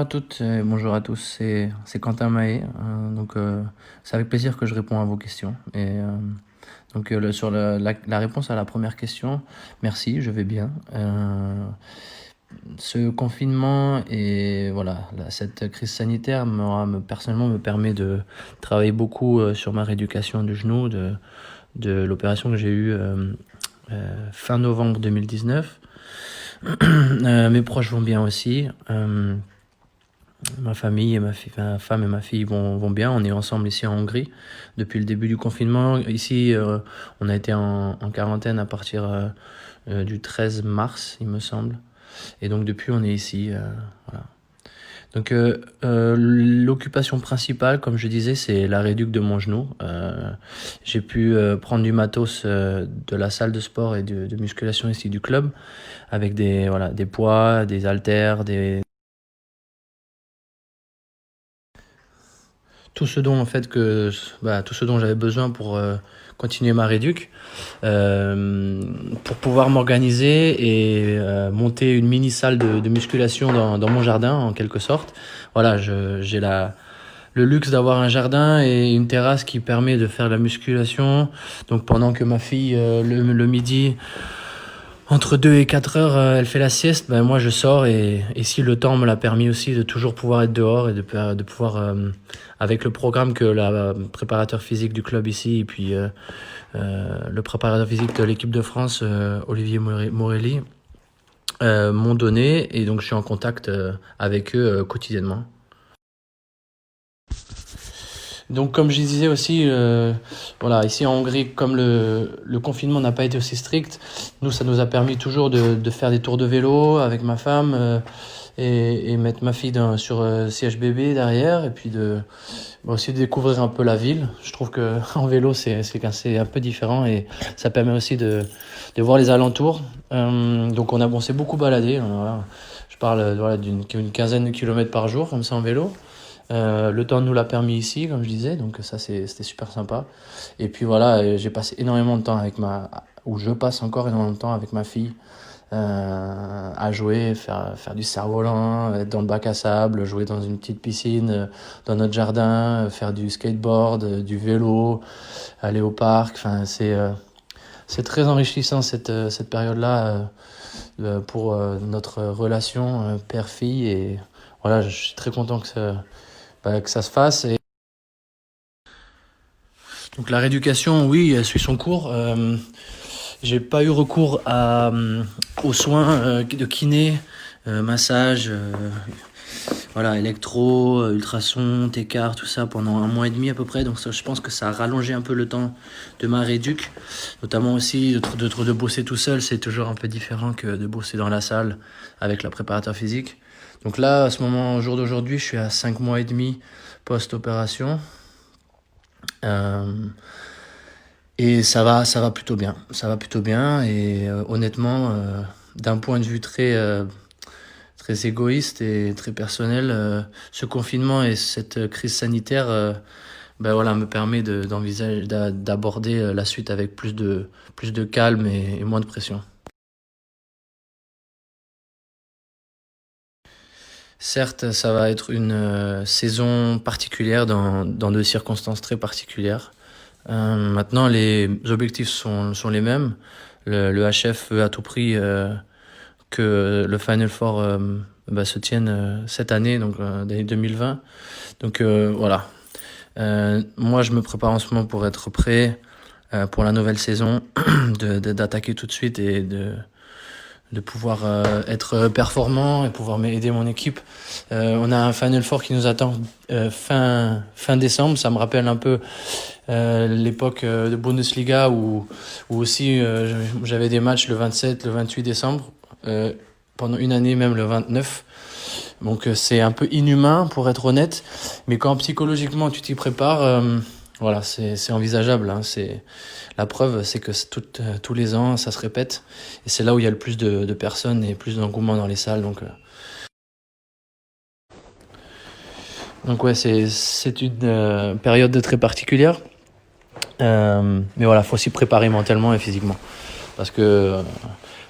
à toutes et bonjour à tous, c'est Quentin Mahé. C'est avec plaisir que je réponds à vos questions. Sur la réponse à la première question, merci, je vais bien. Ce confinement et voilà, cette crise sanitaire personnellement me permet de travailler beaucoup sur ma rééducation du genou, de l'opération que j'ai eue fin novembre 2019. Mes proches vont bien aussi. Ma famille et ma femme et ma fille vont bien. On est ensemble ici en Hongrie depuis le début du confinement. Ici, on a été en quarantaine à partir du 13 mars, il me semble. Et donc depuis, on est ici. Voilà. L'occupation principale, comme je disais, c'est la réduc de mon genou. J'ai pu prendre du matos de la salle de sport et de musculation ici du club, avec des poids, des haltères, tout ce dont tout ce dont j'avais besoin pour continuer ma réduc, pour pouvoir m'organiser et monter une mini salle de musculation dans mon jardin en quelque sorte. Voilà, j'ai le luxe d'avoir un jardin et une terrasse qui permet de faire de la musculation. Donc pendant que ma fille le midi, entre 2 et 4 heures, elle fait la sieste, moi je sors et si le temps me l'a permis aussi de toujours pouvoir être dehors et de pouvoir, avec le programme que la préparateur physique du club ici et puis le préparateur physique de l'équipe de France, Olivier Morelli, m'ont donné, et donc je suis en contact avec eux quotidiennement. Donc comme je disais aussi, ici en Hongrie, comme le confinement n'a pas été aussi strict, nous ça nous a permis toujours de faire des tours de vélo avec ma femme et mettre ma fille sur CHBB derrière, et puis aussi de découvrir un peu la ville. Je trouve que en vélo c'est un peu différent et ça permet aussi de voir les alentours. Donc on s'est beaucoup baladé. Voilà. Je parle d'une quinzaine de kilomètres par jour comme ça en vélo. Le temps nous l'a permis ici, comme je disais, donc ça c'était super sympa. Et puis voilà, j'ai passé énormément de temps je passe encore énormément de temps avec ma fille, à jouer, faire du cerf-volant, être dans le bac à sable, jouer dans une petite piscine, dans notre jardin, faire du skateboard, du vélo, aller au parc. Enfin, c'est très enrichissant cette période-là pour notre relation père-fille, et voilà, je suis très content que ça se fasse. Donc la rééducation, oui, elle suit son cours. J'ai pas eu recours aux soins de kiné, massage, électro, ultrason, T-car, tout ça pendant 1 mois et demi à peu près. Donc ça, je pense que ça a rallongé un peu le temps de ma rééduc. Notamment aussi de bosser tout seul, c'est toujours un peu différent que de bosser dans la salle avec la préparateur physique. Donc là, à ce moment, au jour d'aujourd'hui, je suis à 5 mois et demi post-opération. Et ça va plutôt bien. Ça va plutôt bien, et honnêtement, d'un point de vue très égoïste et très personnel, ce confinement et cette crise sanitaire me permet d'envisager d'aborder la suite avec plus de calme et moins de pression. Certes, ça va être une saison particulière dans de circonstances très particulières. Maintenant, les objectifs sont les mêmes. Le HF veut à tout prix que le Final Four se tienne cette année, donc l'année 2020. Donc voilà. Moi, je me prépare en ce moment pour être prêt pour la nouvelle saison, d'attaquer tout de suite et de pouvoir être performant et pouvoir aider mon équipe. On a un Final Four qui nous attend fin décembre. Ça me rappelle un peu l'époque de Bundesliga où aussi j'avais des matchs le 27, le 28 décembre, pendant une année même le 29. Donc c'est un peu inhumain pour être honnête, mais quand psychologiquement tu t'y prépares, voilà, c'est envisageable, hein. La preuve, c'est que tous les ans, ça se répète. Et c'est là où il y a le plus de personnes et plus d'engouement dans les salles. Donc ouais, c'est une période très particulière. Mais voilà, faut s'y préparer mentalement et physiquement. Parce que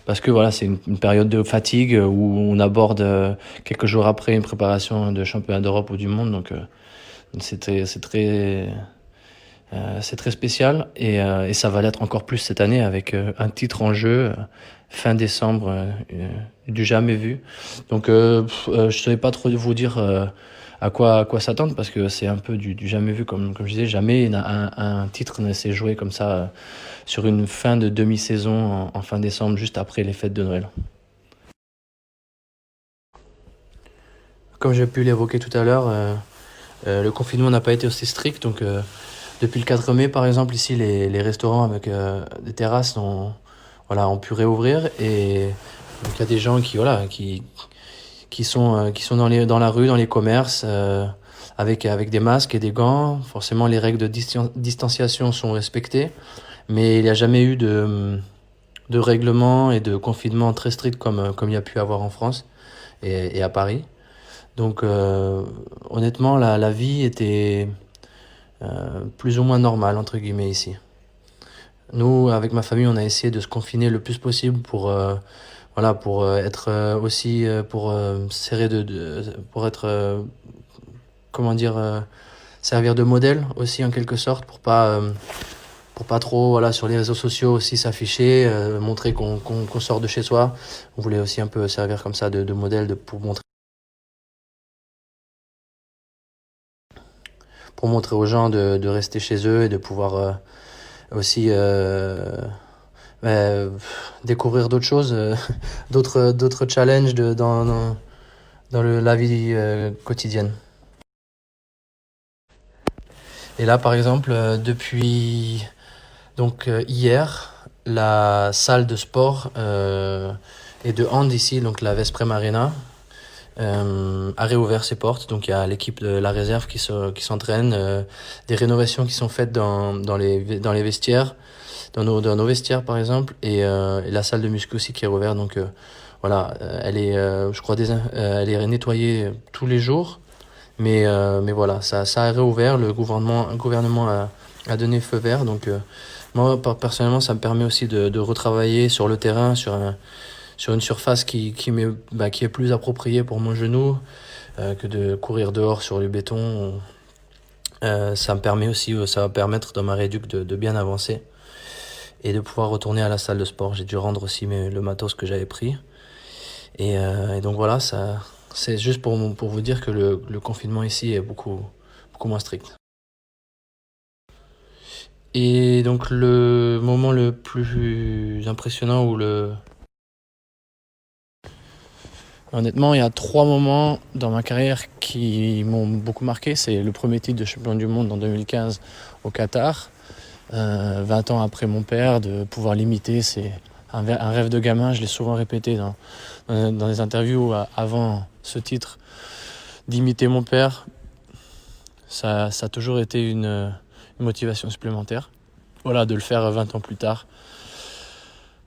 parce que voilà, c'est une période de fatigue où on aborde quelques jours après une préparation de championnat d'Europe ou du monde. Donc c'est très spécial et ça va l'être encore plus cette année avec un titre en jeu fin décembre du jamais vu. Donc je savais pas trop vous dire à quoi s'attendre parce que c'est un peu du jamais vu comme je disais. Jamais un titre ne s'est joué comme ça sur une fin de demi-saison en fin décembre juste après les fêtes de Noël. Comme j'ai pu l'évoquer tout à l'heure, le confinement n'a pas été aussi strict donc depuis le 4 mai, par exemple, ici, les restaurants avec des terrasses ont pu réouvrir. Et donc, il y a des gens qui sont dans la rue, dans les commerces, avec des masques et des gants. Forcément, les règles de distanciation sont respectées. Mais il n'y a jamais eu de règlement et de confinement très strict comme il y a pu avoir en France et à Paris. Donc, honnêtement, la vie était plus ou moins normale, entre guillemets, ici. Nous, avec ma famille, on a essayé de se confiner le plus possible pour être aussi, pour serrer pour être, comment dire, servir de modèle aussi en quelque sorte, pour pas trop, voilà, sur les réseaux sociaux aussi s'afficher, montrer qu'on sort de chez soi. On voulait aussi un peu servir comme ça de modèle pour montrer aux gens de rester chez eux et de pouvoir aussi euh, découvrir d'autres choses, d'autres challenges dans la vie quotidienne. Et là, par exemple, depuis hier, la salle de sport et de hand ici, donc la Vesprem Arena, a réouvert ses portes. Donc il y a l'équipe de la réserve qui s'entraîne, des rénovations qui sont faites dans les vestiaires, dans nos vestiaires par exemple, et la salle de muscu aussi qui est rouverte. Donc voilà, elle est, je crois, elle est nettoyée tous les jours. Mais voilà, ça a réouvert, le gouvernement a donné feu vert. Donc moi, personnellement, ça me permet aussi de retravailler sur le terrain, sur une surface qui est plus appropriée pour mon genou que de courir dehors sur le béton. Ça va permettre dans ma réduc de bien avancer et de pouvoir retourner à la salle de sport. J'ai dû rendre aussi le matos que j'avais pris. Et donc voilà, c'est juste pour vous dire que le confinement ici est beaucoup moins strict. Et donc le moment le plus impressionnant honnêtement, il y a 3 moments dans ma carrière qui m'ont beaucoup marqué. C'est le premier titre de champion du monde en 2015 au Qatar. 20 ans après mon père, de pouvoir l'imiter, c'est un rêve de gamin. Je l'ai souvent répété dans des interviews avant ce titre, d'imiter mon père. Ça a toujours été une motivation supplémentaire. Voilà, de le faire 20 ans plus tard,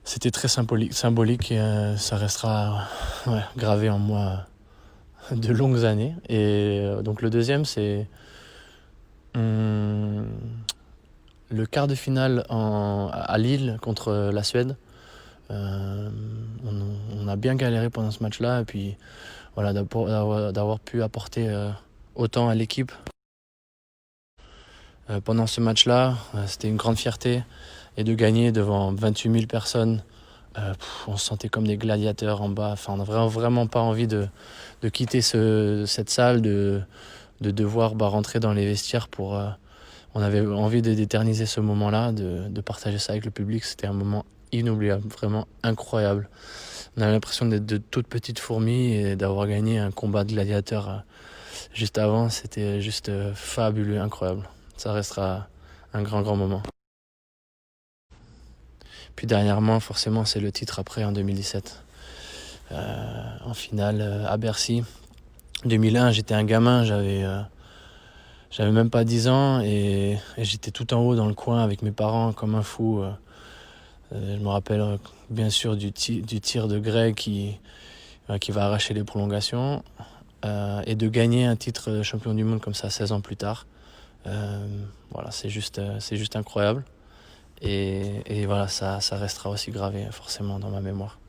c'était très symbolique et ça restera gravé en moi de longues années. Et donc le deuxième, c'est le quart de finale à Lille contre la Suède. On a bien galéré pendant ce match-là et puis voilà, d'avoir pu apporter autant à l'équipe pendant ce match-là, c'était une grande fierté. Et de gagner devant 28 000 personnes, on se sentait comme des gladiateurs en bas. Enfin, on n'a vraiment pas envie de quitter cette salle, de devoir rentrer dans les vestiaires on avait envie d'éterniser ce moment-là, de partager ça avec le public. C'était un moment inoubliable, vraiment incroyable. On avait l'impression d'être de toutes petites fourmis et d'avoir gagné un combat de gladiateurs juste avant. C'était juste fabuleux, incroyable. Ça restera un grand moment. Puis dernièrement, forcément, c'est le titre après en 2017. En finale à Bercy. 2001, j'étais un gamin, j'avais même pas 10 ans et j'étais tout en haut dans le coin avec mes parents comme un fou. Je me rappelle bien sûr du tir de Greg qui va arracher les prolongations et de gagner un titre de champion du monde comme ça 16 ans plus tard. Voilà, c'est juste incroyable. Et voilà, ça restera aussi gravé forcément dans ma mémoire.